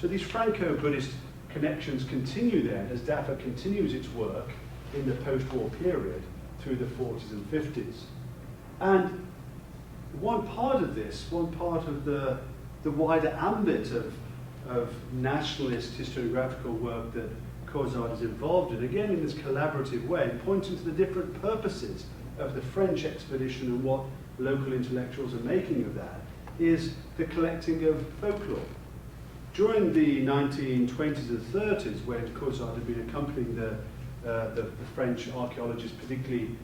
[SPEAKER 3] So these Franco-Buddhist connections continue then as DAFA continues its work in the post-war period through the 40s and 50s. And one part of this, one part of the wider ambit of nationalist historiographical work that Caussard is involved in, again in this collaborative way, pointing to the different purposes of the French expedition and what local intellectuals are making of that, is the collecting of folklore. During the 1920s and 30s, when Caussard had been accompanying the French archaeologists, particularly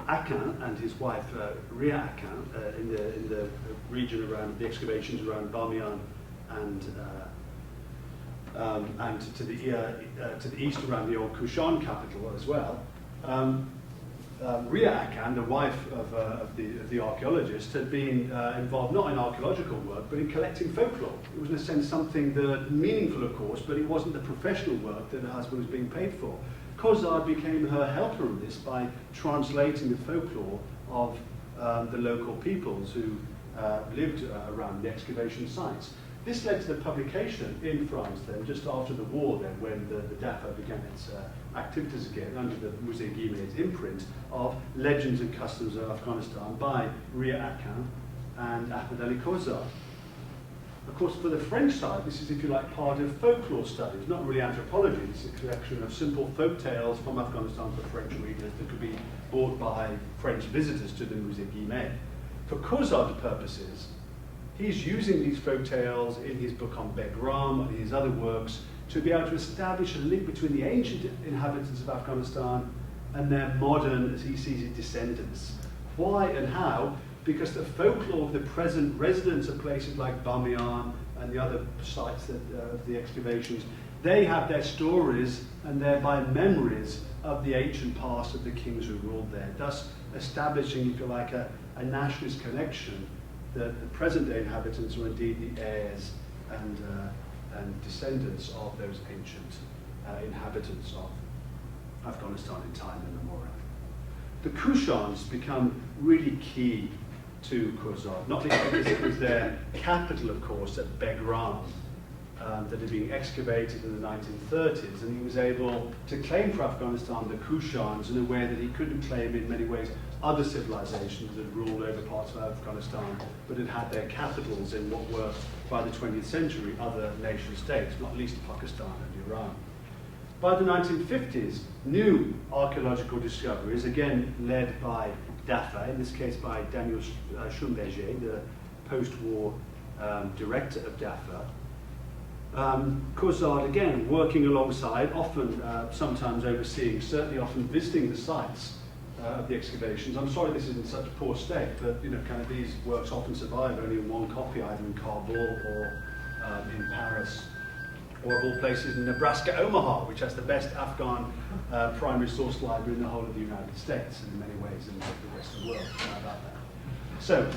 [SPEAKER 3] Akin and his wife Ria Akin, in the region around the excavations around Bamiyan and to the east around the old Kushan capital as well. Ria Akin, the wife of the archaeologist, had been involved not in archaeological work but in collecting folklore. It was in a sense something that meaningful, of course, but it wasn't the professional work that her husband was being paid for. Caussard became her helper in this by translating the folklore of the local peoples who lived around the excavation sites. This led to the publication in France then, just after the war then, when the DAFA began its activities again under the Musée Guimet's imprint of Legends and Customs of Afghanistan by Ria Akin and Ahmed Ali Caussard. Of course, for the French side, this is, if you like, part of folklore studies, not really anthropology. It's a collection of simple folk tales from Afghanistan for French readers that could be bought by French visitors to the Musée Guimet. For Caussard's purposes, he's using these folk tales in his book on Begram and his other works to be able to establish a link between the ancient inhabitants of Afghanistan and their modern, as he sees it, descendants. Why and how? Because the folklore of the present residents of places like Bamiyan and the other sites of the excavations, they have their stories and thereby memories of the ancient past of the kings who ruled there, thus establishing, if you like, a nationalist connection that the present-day inhabitants are indeed the heirs and descendants of those ancient inhabitants of Afghanistan in time immemorial. The Kushans become really key to Caussard, not least because it was their capital, of course, at Begram, that had been excavated in the 1930s, and he was able to claim for Afghanistan the Kushans in a way that he couldn't claim in many ways other civilizations that had ruled over parts of Afghanistan, but had had their capitals in what were, by the 20th century, other nation states, not least Pakistan and Iran. By the 1950s, new archaeological discoveries, again led by DAFA, in this case by Daniel Schumberger, the post-war director of DAFA, Khuzad, again, working alongside, often, sometimes overseeing, certainly often visiting the sites of the excavations. I'm sorry this is in such poor state, but kind of these works often survive only in one copy, either in Kabul or in Paris, or of all places in Nebraska, Omaha, which has the best Afghan primary source library in the whole of the United States, and in many ways in the rest of the world. How about that? So,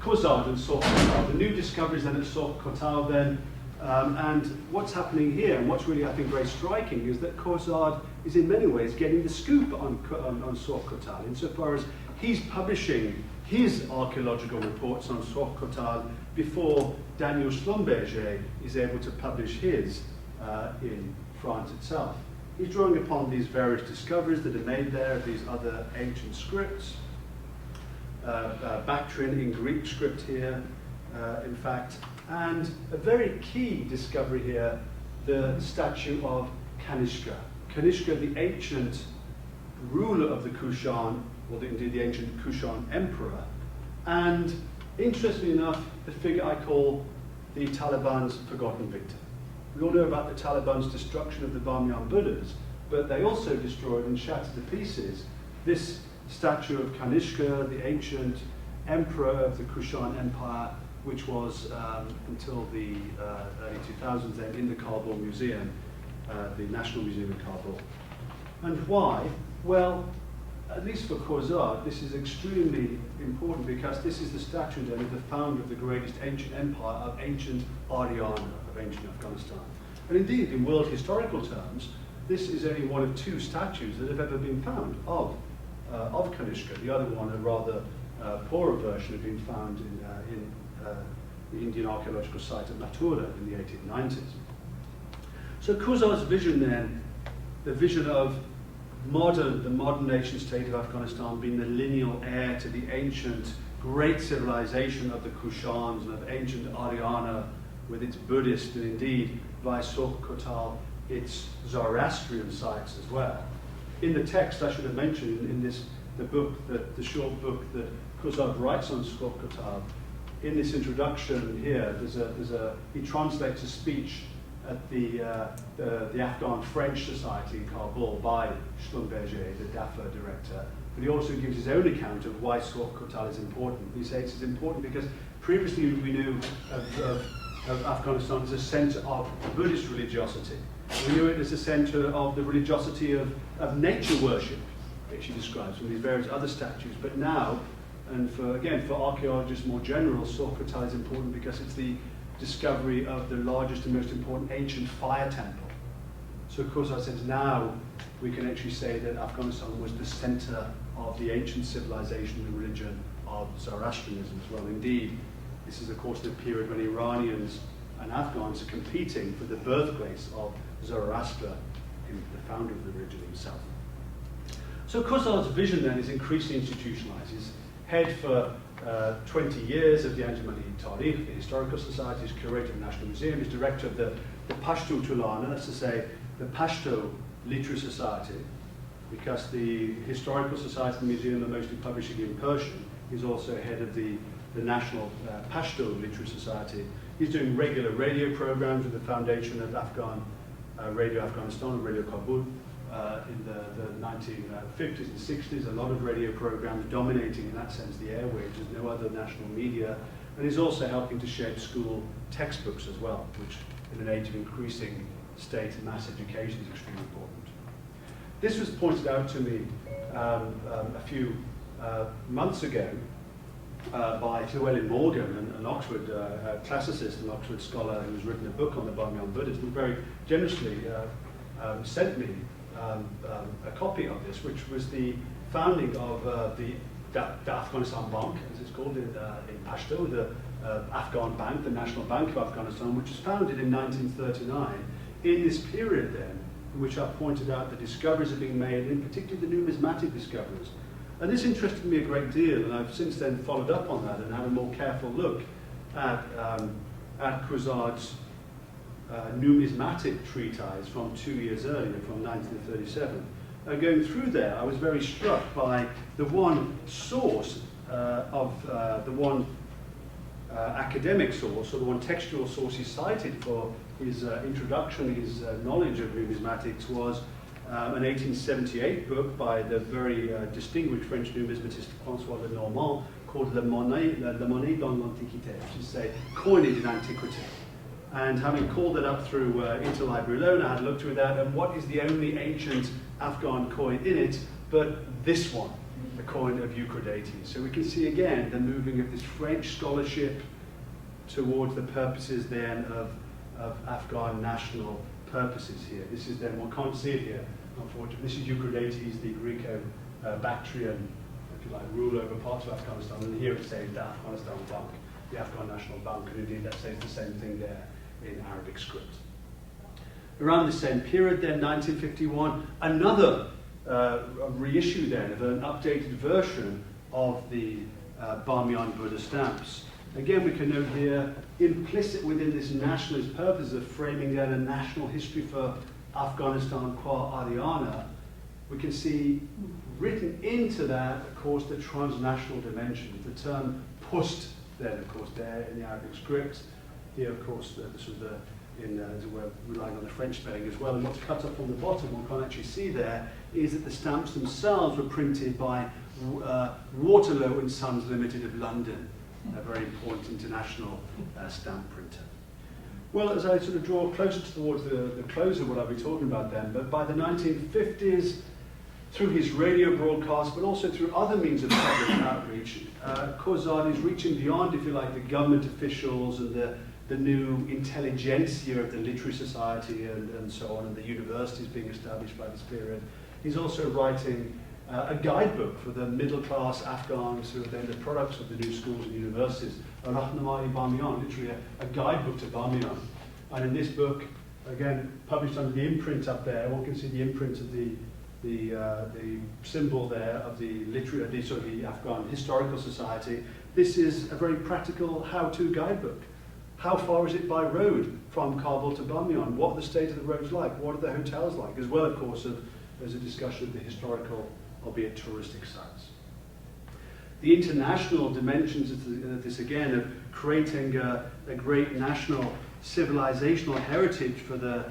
[SPEAKER 3] Khuzad and Sort Kotal, the new discoveries then at Sort Kotal then, and what's happening here, and what's really, I think, very striking, is that Khuzad is in many ways getting the scoop on Sort Kotal, insofar as he's publishing his archaeological reports on Sort Kotal before Daniel Schlumberger is able to publish his in France itself. He's drawing upon these various discoveries that are made there, these other ancient scripts, Bactrian in Greek script here, in fact, and a very key discovery here, the statue of Kanishka. Kanishka, the ancient ruler of the Kushan, or indeed the ancient Kushan emperor, and interestingly enough, the figure I call the Taliban's forgotten victim. We all know about the Taliban's destruction of the Bamiyan Buddhas, but they also destroyed and shattered to pieces this statue of Kanishka, the ancient emperor of the Kushan Empire, which was until the early 2000s then in the Kabul Museum, the National Museum in Kabul. And why? Well, at least for Khuzad, this is extremely important because this is the statue then of the founder of the greatest ancient empire of ancient Aryana, of ancient Afghanistan. And indeed, in world historical terms, this is only one of two statues that have ever been found of Kanishka. The other one, a rather poorer version, had been found in the Indian archaeological site at Mathura in the 1890s. So Khuzad's vision then, the vision of the modern nation state of Afghanistan being the lineal heir to the ancient great civilization of the Kushans and of ancient Aryana with its Buddhist and indeed by Sort Kotal its Zoroastrian sites as well. In the text, I should have mentioned in the short book that Khuzad writes on Sort Kotal, in this introduction here, he translates a speech at the Afghan French Society in Kabul by Schlumberger, the DAFA director. But he also gives his own account of why Sort Kotal is important. He says it's important because previously we knew of Afghanistan as a center of Buddhist religiosity. We knew it as a center of the religiosity of nature worship, which he describes from these various other statues. But now, and for archaeologists more general, Sort Kotal is important because it's the discovery of the largest and most important ancient fire temple. So of course I said now we can actually say that Afghanistan was the center of the ancient civilization and religion of Zoroastrianism as well. Indeed, this is of course the period when Iranians and Afghans are competing for the birthplace of Zoroaster, the founder of the religion himself. So Khuzad's vision then is increasingly institutionalized. He's head for 20 years of the Anjuman-i Tarikh, the Historical Society, he's curator of the National Museum, he's director of the Pashto Tulana, that's to say the Pashto Literary Society, because the Historical Society and the Museum are mostly publishing in Persian. He's also head of the National Pashto Literary Society. He's doing regular radio programs with the foundation of Radio Afghanistan and Radio Kabul in the 1950s and 60s. A lot of radio programs dominating, in that sense, the airwaves. There's no other national media. And he's also helping to shape school textbooks as well, which in an age of increasing state and mass education is extremely important. This was pointed out to me a few months ago by Llewellyn Morgan, an Oxford classicist, an Oxford scholar who's written a book on the Bamiyan Buddhists, who very generously sent me a copy of this, which was the founding of the Afghanistan Bank, as it's called in Pashto, the Afghan Bank, the National Bank of Afghanistan, which was founded in 1939. In this period then, in which I pointed out the discoveries are being made, in particular the numismatic discoveries. And this interested me a great deal, and I've since then followed up on that and had a more careful look at Khuzad's numismatic treatise from 2 years earlier, from 1937. Going through there, I was very struck by the one source academic source, or the one textual source he cited for introduction, his knowledge of numismatics was an 1878 book by the very distinguished French numismatist François Le Normand called Le Monnaie dans l'Antiquité, which is say coinage in antiquity. And having called it up through Interlibrary Loan, I had looked through that, and what is the only ancient Afghan coin in it but this one, the coin of Euclides. So we can see again the moving of this French scholarship towards the purposes then of Afghan national purposes here. This is then, one can't see it here, unfortunately. This is Euclides, the Greco-Bactrian, if you like, rule over parts of Afghanistan. And here it says the Afghanistan Bank, the Afghan National Bank, and indeed that says the same thing there in Arabic script. Around the same period then, 1951, another reissue then of an updated version of the Bamiyan Buddha stamps. Again, we can note here, implicit within this nationalist purpose of framing down a national history for Afghanistan qua Aryana, we can see written into that, of course, the transnational dimension. The term Pust, then, of course, there in the Arabic script. Here, of course, this was as we're relying on the French spelling as well. And what's cut up on the bottom, one can't actually see there, is that the stamps themselves were printed by Waterloo and Sons Limited of London, a very important international stamp printer. Well, as I sort of draw closer towards the close of what I'll be talking about then, but by the 1950s, through his radio broadcast, but also through other means of public outreach, Khozad is reaching beyond, if you like, the government officials and the new intelligentsia of the literary society and so on, and the universities being established by this period. He's also writing a guidebook for the middle-class Afghans who are then the products of the new schools and universities, Rahnamai Bamiyan, literally a guidebook to Bamiyan. And in this book, again, published under the imprint up there, one can see the imprint of the symbol there of the Afghan Historical Society. This is a very practical how-to guidebook. How far is it by road from Kabul to Bamiyan? What are the state of the roads like? What are the hotels like? As well, of course, as a discussion of the historical, albeit touristic sites. The international dimensions of this again, of creating a great national civilizational heritage for the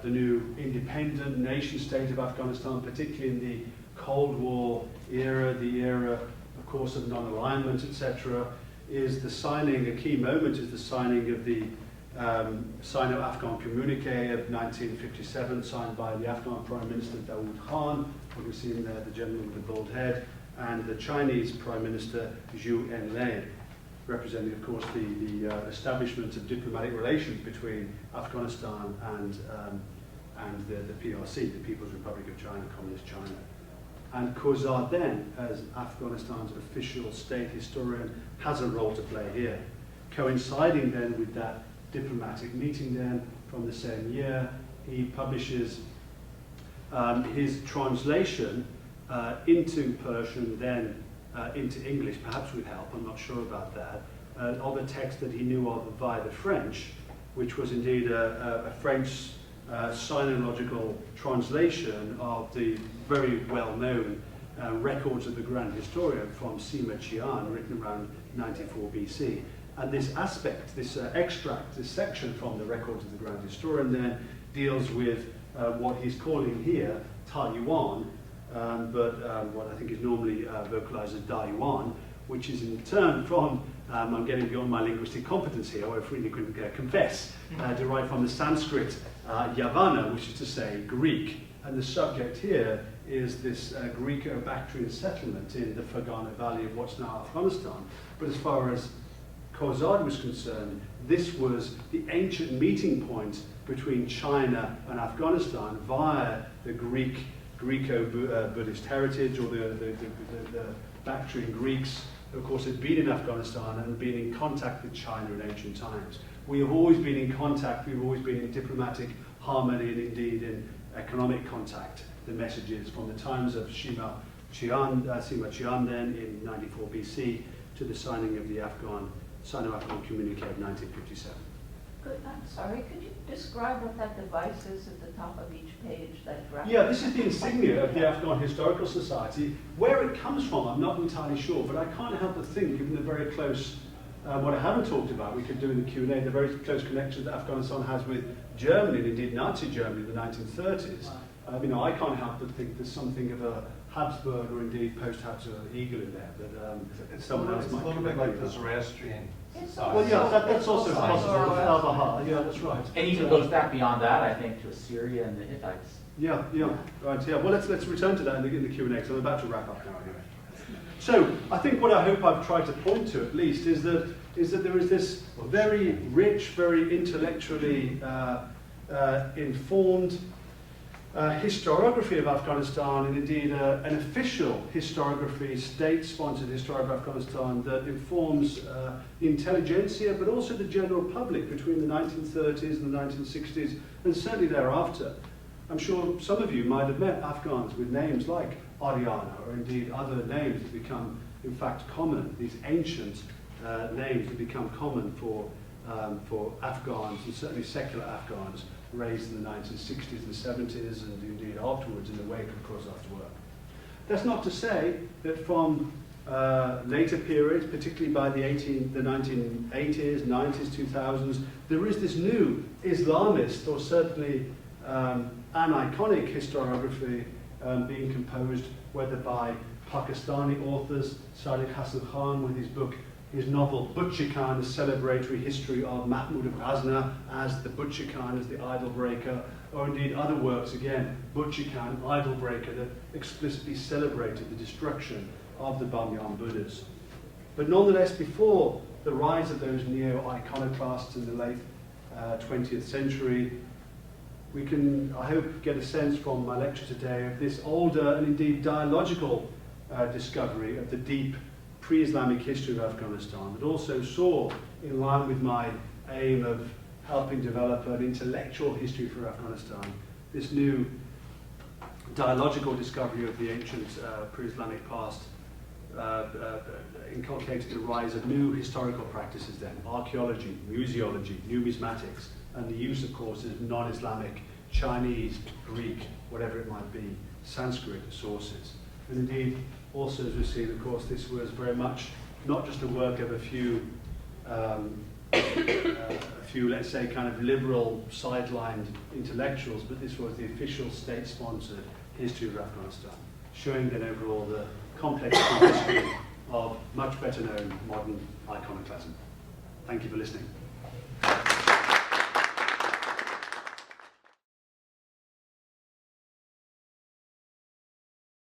[SPEAKER 3] new independent nation state of Afghanistan, particularly in the Cold War era, the era, of course, of non-alignment, etc., is the signing, a key moment is the signing of the Sino-Afghan communique of 1957, signed by the Afghan Prime Minister Dawood Khan, you can see him there, the gentleman with the bald head, and the Chinese Prime Minister Zhu Enlai, representing, of course, the establishment of diplomatic relations between Afghanistan and the PRC, the People's Republic of China, Communist China. And Khozad then, as Afghanistan's official state historian, has a role to play here. Coinciding then with that diplomatic meeting then from the same year, he publishes his translation into Persian, then into English, perhaps with help, I'm not sure about that, of a text that he knew of via the French, which was indeed a French sinological translation of the very well-known records of the Grand Historian from Sima Qian, written around 94 BC. And this aspect, this extract, this section from the records of the Grand Historian then deals with what he's calling here Taliban, but what I think is normally vocalized as Dayuan, which is in turn from, I'm getting beyond my linguistic competence here, I freely can confess, derived from the Sanskrit Yavana, which is to say Greek. And the subject here is this Greco-Bactrian settlement in the Fergana Valley of what's now Afghanistan. But as far as Khozad was concerned, this was the ancient meeting point between China and Afghanistan via the Greco-Buddhist heritage, or the Bactrian Greeks, who of course had been in Afghanistan and been in contact with China in ancient times. We have always been in contact, we've always been in diplomatic harmony and indeed in economic contact. The messages from the times of Sima Qian then in 94 BC to the signing of the Sino-Afghan communique of 1957.
[SPEAKER 4] I'm sorry, could you describe what that device is at the top of each page?
[SPEAKER 3] Yeah, this is the insignia of the Afghan Historical Society. Where it comes from, I'm not entirely sure, but I can't help but think, given the very close What I haven't talked about, we could do in the Q&A, the very close connection that Afghanistan has with Germany, and indeed Nazi Germany in the 1930s. I can't help but think there's something of a Habsburg or indeed post-Habsburg eagle in there, but someone else might.
[SPEAKER 2] It's a little bit like the Zoroastrian society.
[SPEAKER 3] Well, yeah, that's also possible. Al-Bahar, yeah, that's right.
[SPEAKER 5] And even goes back beyond that, I think, to Assyria and the Hittites.
[SPEAKER 3] Yeah, right, yeah. Well, let's return to that in the Q&A, because I'm about to wrap up now anyway. So, I think what I hope I've tried to point to, at least, is that there is this very rich, very intellectually informed historiography of Afghanistan, and indeed an official historiography, state-sponsored historiography of Afghanistan that informs intelligentsia, but also the general public between the 1930s and the 1960s, and certainly thereafter. I'm sure some of you might have met Afghans with names like Aryana, or indeed other names that become, in fact, common, these ancient names that become common for Afghans, and certainly secular Afghans, raised in the 1960s and 70s, and indeed afterwards in the wake of Kozak's work. That's not to say that from later periods, particularly by the 1980s, 90s, 2000s, there is this new Islamist, or certainly an-iconic historiography being composed, whether by Pakistani authors, Sadiq Hasan Khan with his novel butt-shikan, a celebratory history of Mahmud of Ghazna as the butt-shikan, as the idol breaker, or indeed other works, again, butt-shikan, idol breaker, that explicitly celebrated the destruction of the Bamiyan Buddhas. But nonetheless, before the rise of those neo-iconoclasts in the late 20th century, we can, I hope, get a sense from my lecture today of this older and indeed dialogical discovery of the deep pre-Islamic history of Afghanistan, that also saw, in line with my aim of helping develop an intellectual history for Afghanistan, this new dialogical discovery of the ancient pre-Islamic past inculcated the rise of new historical practices then, archaeology, museology, numismatics, and the use, of course, of non-Islamic, Chinese, Greek, whatever it might be, Sanskrit sources. And indeed, also, as we've seen, of course, this was very much not just the work of a few, let's say, kind of liberal, sidelined intellectuals, but this was the official state-sponsored history of Afghanistan, showing then overall the complex history of much better known modern iconoclasm. Thank you for listening.